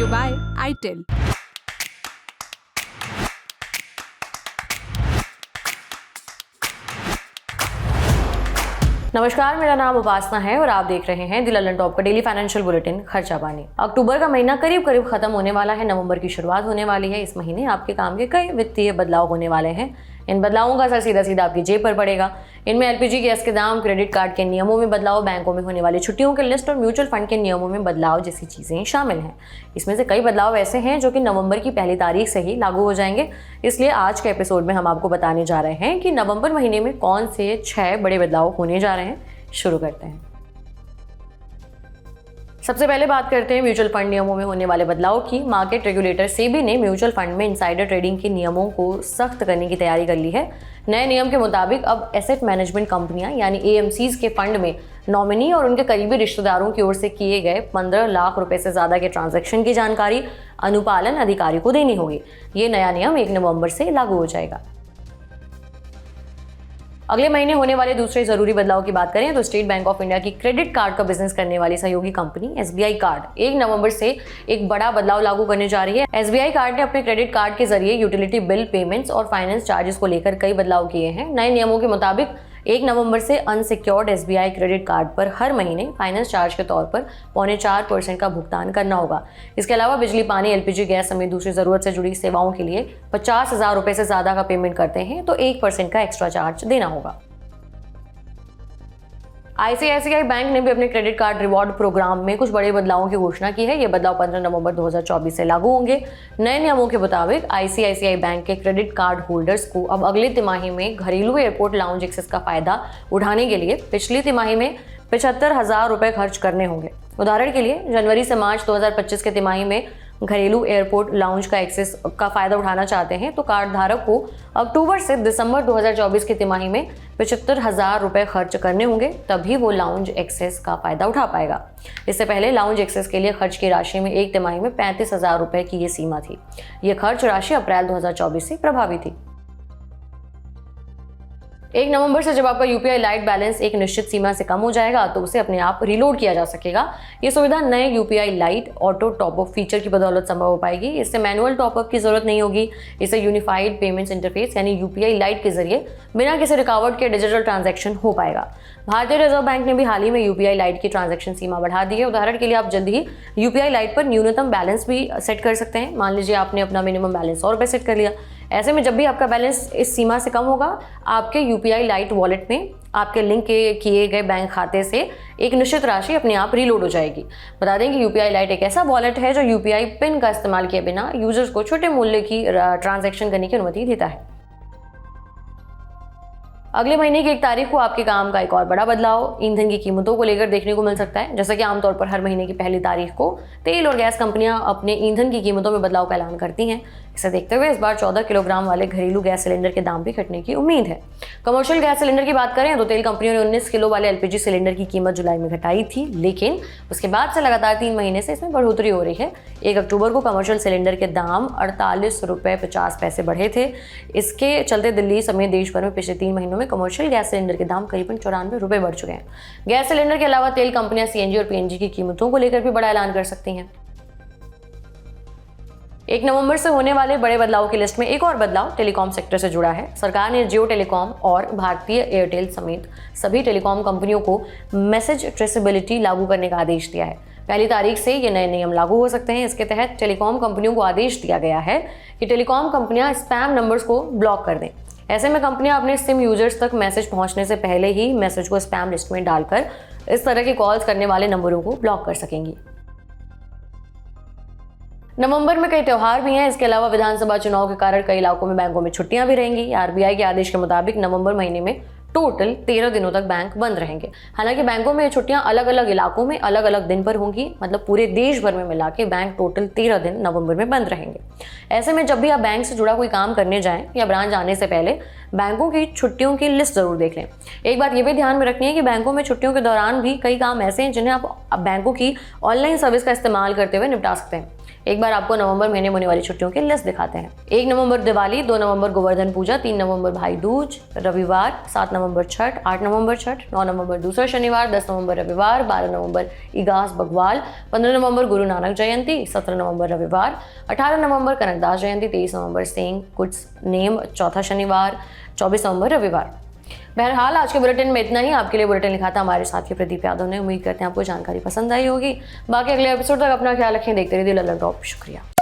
you by ITIL. नमस्कार, मेरा नाम उपासना है और आप देख रहे हैं द लंदन टॉप का डेली फाइनेंशियल बुलेटिन खर्चा पानी। अक्टूबर का महीना करीब करीब खत्म होने वाला है, नवंबर की शुरुआत होने वाली है। इस महीने आपके काम के कई वित्तीय बदलाव होने वाले हैं। इन बदलावों का असर सीधा सीधा आपकी जेब पर पड़ेगा। इनमें एलपीजी गैस के दाम, क्रेडिट कार्ड के नियमों में बदलाव, बैंकों में होने वाली छुट्टियों की लिस्ट और म्यूचुअल फंड के नियमों में बदलाव जैसी चीजें शामिल हैं। इसमें से कई बदलाव ऐसे हैं जो कि नवंबर की पहली तारीख से ही लागू हो जाएंगे। इसलिए आज के एपिसोड में हम आपको बताने जा रहे हैं कि नवंबर महीने में कौन से 6 बड़े बदलाव होने जा रहे हैं। शुरू करते हैं। सबसे पहले बात करते हैं म्यूचुअल फंड नियमों में होने वाले बदलाव की। मार्केट रेगुलेटर सेबी ने म्यूचुअल फंड में इनसाइडर ट्रेडिंग के नियमों को सख्त करने की तैयारी कर ली है। नए नियम के मुताबिक अब एसेट मैनेजमेंट कंपनियां यानी एएमसीज के फंड में नॉमिनी और उनके करीबी रिश्तेदारों की ओर से किए गए 15 लाख रुपए से ज्यादा के ट्रांजैक्शन की जानकारी अनुपालन अधिकारी को देनी होगी। ये नया नियम 1 नवंबर से लागू हो जाएगा। अगले महीने होने वाले दूसरे जरूरी बदलाव की बात करें तो स्टेट बैंक ऑफ इंडिया की क्रेडिट कार्ड का बिजनेस करने वाली सहयोगी कंपनी एसबीआई कार्ड 1 नवंबर से एक बड़ा बदलाव लागू करने जा रही है। एसबीआई कार्ड ने अपने क्रेडिट कार्ड के जरिए यूटिलिटी बिल पेमेंट्स और फाइनेंस चार्जेस को लेकर कई बदलाव किए हैं। नए नियमों के मुताबिक 1 नवंबर से अनसिक्योर्ड एसबीआई क्रेडिट कार्ड पर हर महीने फाइनेंस चार्ज के तौर पर 4.25% का भुगतान करना होगा। इसके अलावा बिजली, पानी, एलपीजी गैस समेत दूसरी जरूरत से जुड़ी सेवाओं के लिए 50,000 रुपए से ज्यादा का पेमेंट करते हैं तो 1% का एक्स्ट्रा चार्ज देना होगा। आईसीआईसीआई बैंक ने भी अपने क्रेडिट कार्ड रिवॉर्ड प्रोग्राम में कुछ बड़े बदलावों की घोषणा की है। ये बदलाव 15 नवंबर 2024 से लागू होंगे। नए नियमों के मुताबिक आईसीआईसीआई बैंक के क्रेडिट कार्ड होल्डर्स को अब अगली तिमाही में घरेलू एयरपोर्ट लाउंज एक्सेस का फायदा उठाने के लिए पिछली तिमाही में 75,000 रुपए खर्च करने होंगे। उदाहरण के लिए जनवरी से मार्च 2025 के तिमाही में घरेलू एयरपोर्ट लाउंज का एक्सेस का फायदा उठाना चाहते हैं तो कार्ड धारक को अक्टूबर से दिसंबर 2024 की तिमाही में 75,000 रुपए खर्च करने होंगे, तभी वो लाउंज एक्सेस का फायदा उठा पाएगा। इससे पहले लाउंज एक्सेस के लिए खर्च की राशि में एक तिमाही में 35,000 रुपए की ये सीमा थी। ये खर्च राशि अप्रैल 2024 से प्रभावी थी। 1 नवंबर से जब आपका यूपीआई लाइट बैलेंस एक निश्चित सीमा से कम हो जाएगा तो उसे अपने आप रीलोड किया जा सकेगा। ये सुविधा नए UPI light auto top up feature की बदौलत संभव हो पाएगी। इससे मैनुअल टॉपअप की जरूरत नहीं होगी। इसे यूनिफाइड पेमेंट्स इंटरफेस यानी यूपीआई लाइट के जरिए बिना किसी रुकावट के डिजिटल ट्रांजैक्शन हो पाएगा। भारतीय रिजर्व बैंक ने भी हाल ही में यूपीआई लाइट की ट्रांजैक्शन सीमा बढ़ा दी है। उदाहरण के लिए आप जल्द ही यूपीआई लाइट पर न्यूनतम बैलेंस भी सेट कर सकते हैं। मान लीजिए आपने अपना मिनिमम बैलेंस 100 रुपये सेट कर लिया। ऐसे में जब भी आपका बैलेंस इस सीमा से कम होगा, आपके यूपीआई लाइट वॉलेट में आपके लिंक किए गए बैंक खाते से एक निश्चित राशि अपने आप रीलोड हो जाएगी। बता दें कि यूपीआई लाइट एक ऐसा वॉलेट है जो यूपीआई पिन का इस्तेमाल किए बिना यूजर्स को छोटे मूल्य की ट्रांजैक्शन करने की अनुमति देता है। अगले महीने की 1 तारीख को आपके काम का एक और बड़ा बदलाव ईंधन की कीमतों को लेकर देखने को मिल सकता है। जैसा कि आमतौर पर हर महीने की पहली तारीख को तेल और गैस कंपनियां अपने ईंधन की कीमतों में बदलाव का ऐलान करती हैं। इसे देखते हुए इस बार 14 किलोग्राम वाले घरेलू गैस सिलेंडर के दाम भी घटने की उम्मीद है। कमर्शियल गैस सिलेंडर की बात करें तो तेल कंपनियों ने 19 किलो वाले एलपीजी सिलेंडर की कीमत जुलाई में घटाई थी, लेकिन उसके बाद से लगातार 3 महीने से इसमें बढ़ोतरी हो रही है। 1 अक्टूबर को कमर्शियल सिलेंडर के दाम 48 रुपये 50 पैसे बढ़े थे। इसके चलते दिल्ली समेत देश भर में पिछले 3 महीनों में कमर्शियल गैस सिलेंडर के दाम करीबन 94 रुपये बढ़ चुके हैं। गैस सिलेंडर के अलावा तेल कंपनियां सीएनजी और पीएनजी की कीमतों को लेकर भी बड़ा ऐलान कर सकती हैं। 1 नवंबर से होने वाले बड़े बदलाव की लिस्ट में एक और बदलाव टेलीकॉम सेक्टर से जुड़ा है। सरकार ने जियो टेलीकॉम और भारतीय एयरटेल समेत सभी टेलीकॉम कंपनियों को मैसेज ट्रेसेबिलिटी लागू करने का आदेश दिया है। पहली तारीख से ये नए नियम लागू हो सकते हैं। इसके तहत टेलीकॉम कंपनियों को आदेश दिया गया है कि टेलीकॉम कंपनियां स्पैम नंबर्स को ब्लॉक कर दें। ऐसे में कंपनियां अपने सिम यूजर्स तक मैसेज पहुंचने से पहले ही मैसेज को स्पैम लिस्ट में डालकर इस तरह की कॉल्स करने वाले नंबरों को ब्लॉक कर सकेंगी। नवंबर में कई त्योहार भी हैं। इसके अलावा विधानसभा चुनाव के कारण कई इलाकों में बैंकों में छुट्टियां भी रहेंगी। आरबीआई के आदेश के मुताबिक नवंबर महीने में टोटल 13 दिनों तक बैंक बंद रहेंगे। हालांकि बैंकों में ये छुट्टियां अलग अलग इलाकों में अलग अलग दिन पर होंगी, मतलब पूरे देश भर में मिला के बैंक टोटल 13 दिन नवंबर में बंद रहेंगे। ऐसे में जब भी आप बैंक से जुड़ा कोई काम करने जाएं या ब्रांच जाने से पहले बैंकों की छुट्टियों की लिस्ट जरूर देख लें। एक बात ये भी ध्यान में रखनी है कि बैंकों में छुट्टियों के दौरान भी कई काम ऐसे हैं जिन्हें आप बैंकों की ऑनलाइन सर्विस का इस्तेमाल करते हुए निपटा सकते हैं। एक बार आपको नवंबर महीने में होने वाली छुट्टियों की लिस्ट दिखाते हैं। 1 नवंबर दिवाली, 2 नवंबर गोवर्धन पूजा, 3 नवंबर भाई दूज रविवार, 7 नवंबर छठ, 8 नवंबर छठ, 9 नवंबर दूसरा शनिवार, 10 नवंबर रविवार, 12 नवंबर इगास बग्वाल, 15 नवंबर गुरु नानक जयंती, 17 नवंबर रविवार, 18 नवंबर कनकदास जयंती, 23 नवंबर सेंट कुड्स नेम चौथा शनिवार, 24 नवंबर रविवार। बहरहाल आज के बुलेटिन में इतना ही। आपके लिए बुलेटिन लिखा था हमारे साथी प्रदीप यादव ने। उम्मीद करते हैं आपको जानकारी पसंद आई होगी। बाकी अगले एपिसोड तक अपना ख्याल रखें। देखते रहिए दिल अलग टॉप। शुक्रिया।